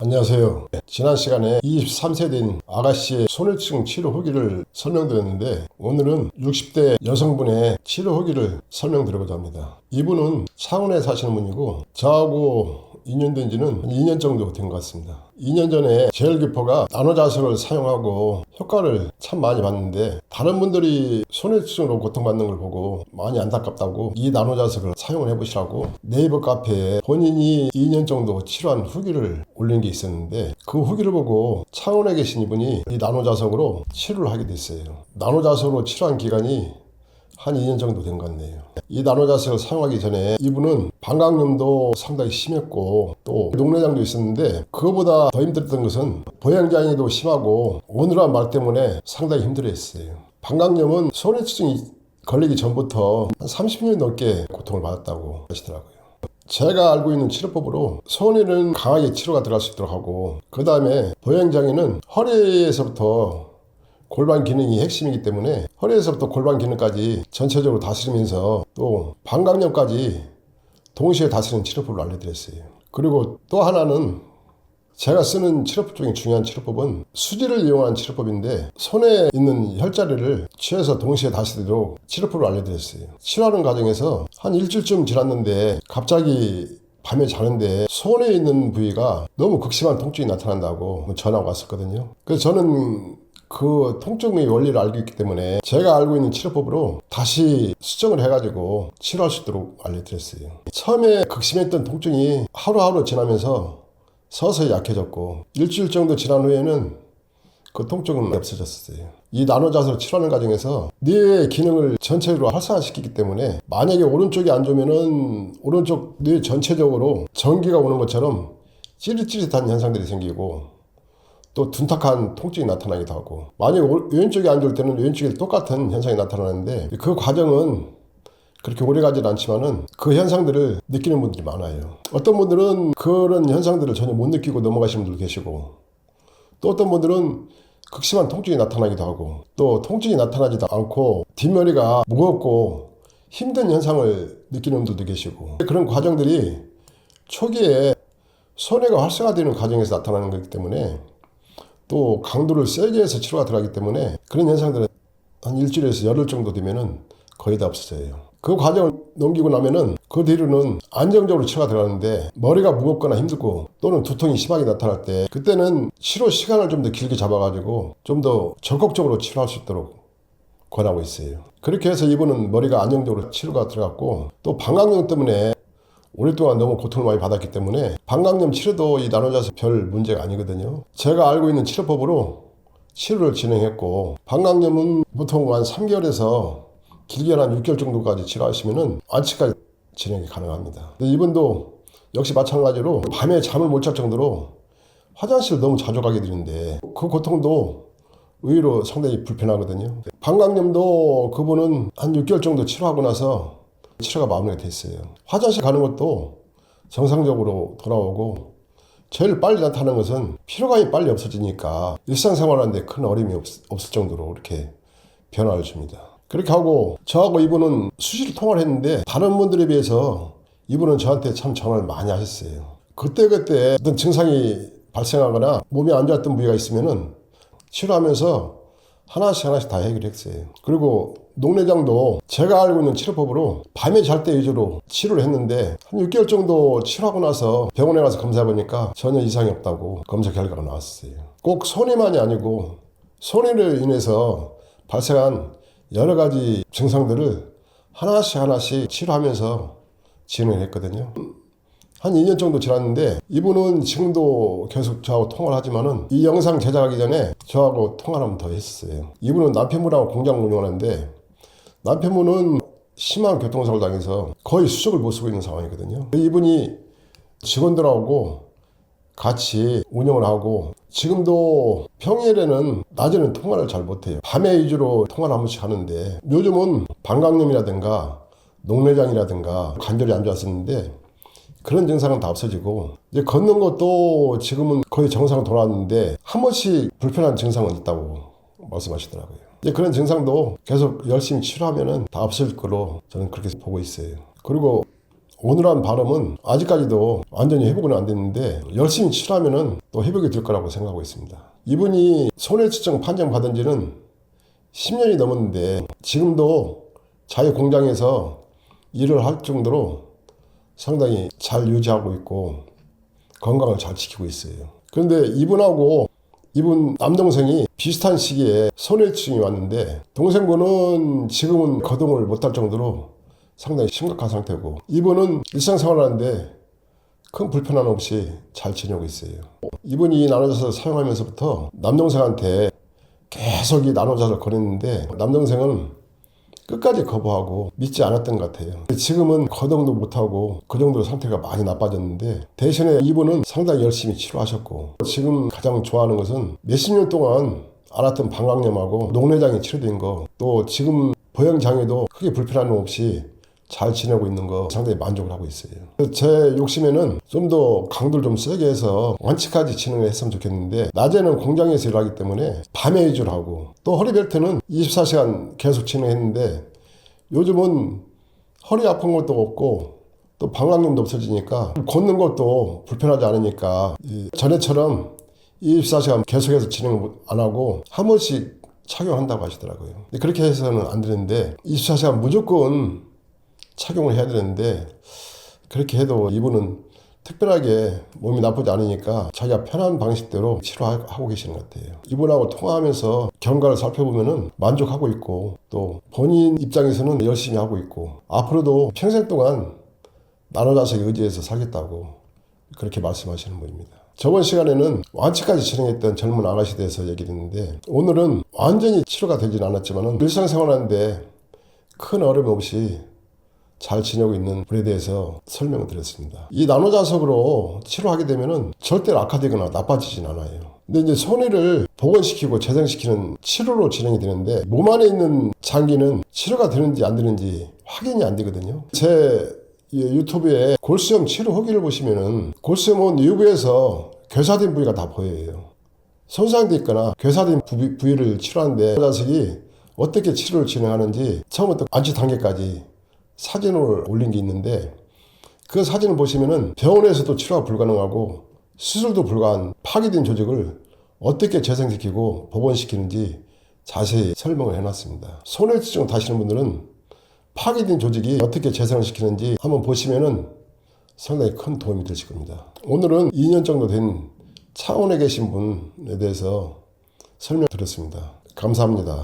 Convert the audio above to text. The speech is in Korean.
안녕하세요. 지난 시간에 23세대인 아가씨의 손해증 치료 후기를 설명드렸는데 오늘은 60대 여성분의 치료 후기를 설명드리고자 합니다. 이분은 창원에 사시는 분이고 저하고 인연된 지는 2년 정도 된 것 같습니다. 2년 전에 제일기포가 나노자석을 사용하고 효과를 참 많이 봤는데 다른 분들이 손해증으로 고통받는 걸 보고 많이 안타깝다고 이 나노자석을 사용을 해보시라고 네이버 카페에 본인이 2년 정도 치료한 후기를 올린 게 있었는데 그 후기를 보고 창원에 계신 이분이 이 나노자석으로 치료를 하게 됐어요. 나노자석으로 치료한 기간이 한 2년 정도 된 것 같네요. 이 나노자석을 사용하기 전에 이분은 방광염도 상당히 심했고 또 녹내장도 있었는데 그거보다 더 힘들었던 것은 보행장애도 심하고 오늘한 말 때문에 상당히 힘들어했어요. 방광염은 손해증이 걸리기 전부터 한 30년 넘게 고통을 받았다고 하시더라고요. 제가 알고 있는 치료법으로 손해는 강하게 치료가 들어갈 수 있도록 하고 그 다음에 보행장애는 허리에서부터 골반 기능이 핵심이기 때문에 허리에서부터 골반 기능까지 전체적으로 다스리면서 또 방광염까지 동시에 다스리는 치료법을 알려드렸어요. 그리고 또 하나는 제가 쓰는 치료법 중에 중요한 치료법은 수지를 이용한 치료법인데 손에 있는 혈자리를 취해서 동시에 다스리도록 치료법을 알려드렸어요. 치료하는 과정에서 한 일주일쯤 지났는데 갑자기 밤에 자는데 손에 있는 부위가 너무 극심한 통증이 나타난다고 전화가 왔었거든요. 그래서 저는 그 통증의 원리를 알고 있기 때문에 제가 알고 있는 치료법으로 다시 수정을 해가지고 치료할 수 있도록 알려드렸어요. 처음에 극심했던 통증이 하루하루 지나면서 서서히 약해졌고 일주일 정도 지난 후에는 그 통증은 없어졌어요. 이 나노자석을 치료하는 과정에서 뇌의 기능을 전체적으로 활성화시키기 때문에 만약에 오른쪽이 안 좋으면은 오른쪽 뇌 전체적으로 전기가 오는 것처럼 찌릿찌릿한 현상들이 생기고 또 둔탁한 통증이 나타나기도 하고 만약에 왼쪽이 안 좋을 때는 왼쪽에 똑같은 현상이 나타나는데 그 과정은 그렇게 오래 가진 않지만은 그 현상들을 느끼는 분들이 많아요. 어떤 분들은 그런 현상들을 전혀 못 느끼고 넘어가시는 분들 계시고 또 어떤 분들은 극심한 통증이 나타나기도 하고 또 통증이 나타나지도 않고 뒷머리가 무겁고 힘든 현상을 느끼는 분들도 계시고 그런 과정들이 초기에 손해가 활성화되는 과정에서 나타나는 거기 때문에 또 강도를 세게 해서 치료가 들어가기 때문에 그런 현상들은 한 일주일에서 열흘 정도 되면은 거의 다 없어져요. 그 과정을 넘기고 나면은 그 뒤로는 안정적으로 치료가 들어가는데 머리가 무겁거나 힘들고 또는 두통이 심하게 나타날 때 그때는 치료 시간을 좀 더 길게 잡아가지고 좀 더 적극적으로 치료할 수 있도록 권하고 있어요. 그렇게 해서 이분은 머리가 안정적으로 치료가 들어갔고 또 방광염 때문에 오랫동안 너무 고통을 많이 받았기 때문에 방광염 치료도 이 나노자석 별 문제가 아니거든요. 제가 알고 있는 치료법으로 치료를 진행했고 방광염은 보통 한 3개월에서 길게는 한 6개월 정도까지 치료하시면은 완치까지 진행이 가능합니다. 이분도 역시 마찬가지로 밤에 잠을 못 잘 정도로 화장실을 너무 자주 가게 되는데 그 고통도 의외로 상당히 불편하거든요. 방광염도 그분은 한 6개월 정도 치료하고 나서 치료가 마무리가 됐어요. 화장실 가는 것도 정상적으로 돌아오고 제일 빨리 나타나는 것은 피로감이 빨리 없어지니까 일상생활하는데 큰 어려움이 없을 정도로 이렇게 변화를 줍니다. 그렇게 하고 저하고 이분은 수시로 통화를 했는데 다른 분들에 비해서 이분은 저한테 참 전화를 많이 하셨어요. 그때그때 어떤 증상이 발생하거나 몸이 안 좋았던 부위가 있으면은 치료하면서 하나씩 다 해결했어요. 그리고 녹내장도 제가 알고 있는 치료법으로 밤에 잘 때 위주로 치료를 했는데 한 6개월 정도 치료하고 나서 병원에 가서 검사해보니까 전혀 이상이 없다고 검사 결과가 나왔어요. 꼭 손해만이 아니고 손해로 인해서 발생한 여러 가지 증상들을 하나씩 치료하면서 진행을 했거든요. 한 2년 정도 지났는데 이분은 지금도 계속 저하고 통화를 하지만은 이 영상 제작하기 전에 저하고 통화를 한 번 더 했어요. 이분은 남편분하고 공장 운영하는데 남편분은 심한 교통사고를 당해서 거의 수족을 못 쓰고 있는 상황이거든요. 이분이 직원들하고 같이 운영을 하고 지금도 평일에는 낮에는 통화를 잘 못해요. 밤에 위주로 통화를 한 번씩 하는데 요즘은 방광염이라든가 녹내장이라든가 관절이 안 좋았었는데 그런 증상은 다 없어지고 이제 걷는 것도 지금은 거의 정상 돌아왔는데 한 번씩 불편한 증상은 있다고 말씀하시더라고요. 이제 그런 증상도 계속 열심히 치료하면은 다 없을 거로 저는 그렇게 보고 있어요. 그리고 오늘한 발음은 아직까지도 완전히 회복은 안 됐는데 열심히 치료하면은 또 회복이 될 거라고 생각하고 있습니다. 이분이 손해치증 판정 받은 지는 10년이 넘었는데 지금도 자유 공장에서 일을 할 정도로 상당히 잘 유지하고 있고 건강을 잘 지키고 있어요. 그런데 이분 남동생이 비슷한 시기에 손해치증이 왔는데 동생분은 지금은 거동을 못할 정도로 상당히 심각한 상태고 이분은 일상생활하는데 큰 불편함 없이 잘 지내고 있어요. 이분이 나노자를 사용하면서부터 남동생한테 계속 이 나노자를 권했는데 남동생은 끝까지 거부하고 믿지 않았던 것 같아요. 지금은 거동도 못하고 그 정도로 상태가 많이 나빠졌는데 대신에 이분은 상당히 열심히 치료하셨고 지금 가장 좋아하는 것은 몇십 년 동안 앓았던 방광염하고 녹내장이 치료된 거 또 지금 보행장애도 크게 불편함 없이 잘 지내고 있는 거 상당히 만족을 하고 있어요. 제 욕심에는 좀 더 강도를 좀 세게 해서 원칙까지 진행을 했으면 좋겠는데 낮에는 공장에서 일하기 때문에 밤에 위주로 하고 또 허리벨트는 24시간 계속 진행했는데 요즘은 허리 아픈 것도 없고 또 방광염도 없어지니까 걷는 것도 불편하지 않으니까 전에처럼 24시간 계속해서 진행 안 하고 한 번씩 착용한다고 하시더라고요. 그렇게 해서는 안 되는데 24시간 무조건 착용을 해야 되는데 그렇게 해도 이분은 특별하게 몸이 나쁘지 않으니까 자기가 편한 방식대로 치료하고 계시는 것 같아요. 이분하고 통화하면서 경과를 살펴보면은 만족하고 있고 또 본인 입장에서는 열심히 하고 있고 앞으로도 평생 동안 나노자석에 의지해서 살겠다고 그렇게 말씀하시는 분입니다. 저번 시간에는 완치까지 진행했던 젊은 아가씨에 대해서 얘기를 했는데 오늘은 완전히 치료가 되진 않았지만 일상생활하는데 큰 어려움 없이 잘 지내고 있는 분에 대해서 설명을 드렸습니다. 이 나노자석으로 치료하게 되면은 절대로 악화되거나 나빠지진 않아요. 근데 이제 손해를 복원시키고 재생시키는 치료로 진행이 되는데 몸 안에 있는 장기는 치료가 되는지 안 되는지 확인이 안 되거든요. 제 유튜브에 골수염 치료 후기를 보시면은 골수염은 유부에서 괴사된 부위가 다 보여요. 손상돼 있거나 괴사된 부위를 치료하는데 나노자석이 어떻게 치료를 진행하는지 처음부터 완치 단계까지 사진을 올린 게 있는데 그 사진을 보시면은 병원에서도 치료가 불가능하고 수술도 불가한 파괴된 조직을 어떻게 재생시키고 복원시키는지 자세히 설명을 해놨습니다. 손해치증 다시는 분들은 파괴된 조직이 어떻게 재생을 시키는지 한번 보시면은 상당히 큰 도움이 되실 겁니다. 오늘은 2년 정도 된 창원에 계신 분에 대해서 설명드렸습니다. 감사합니다.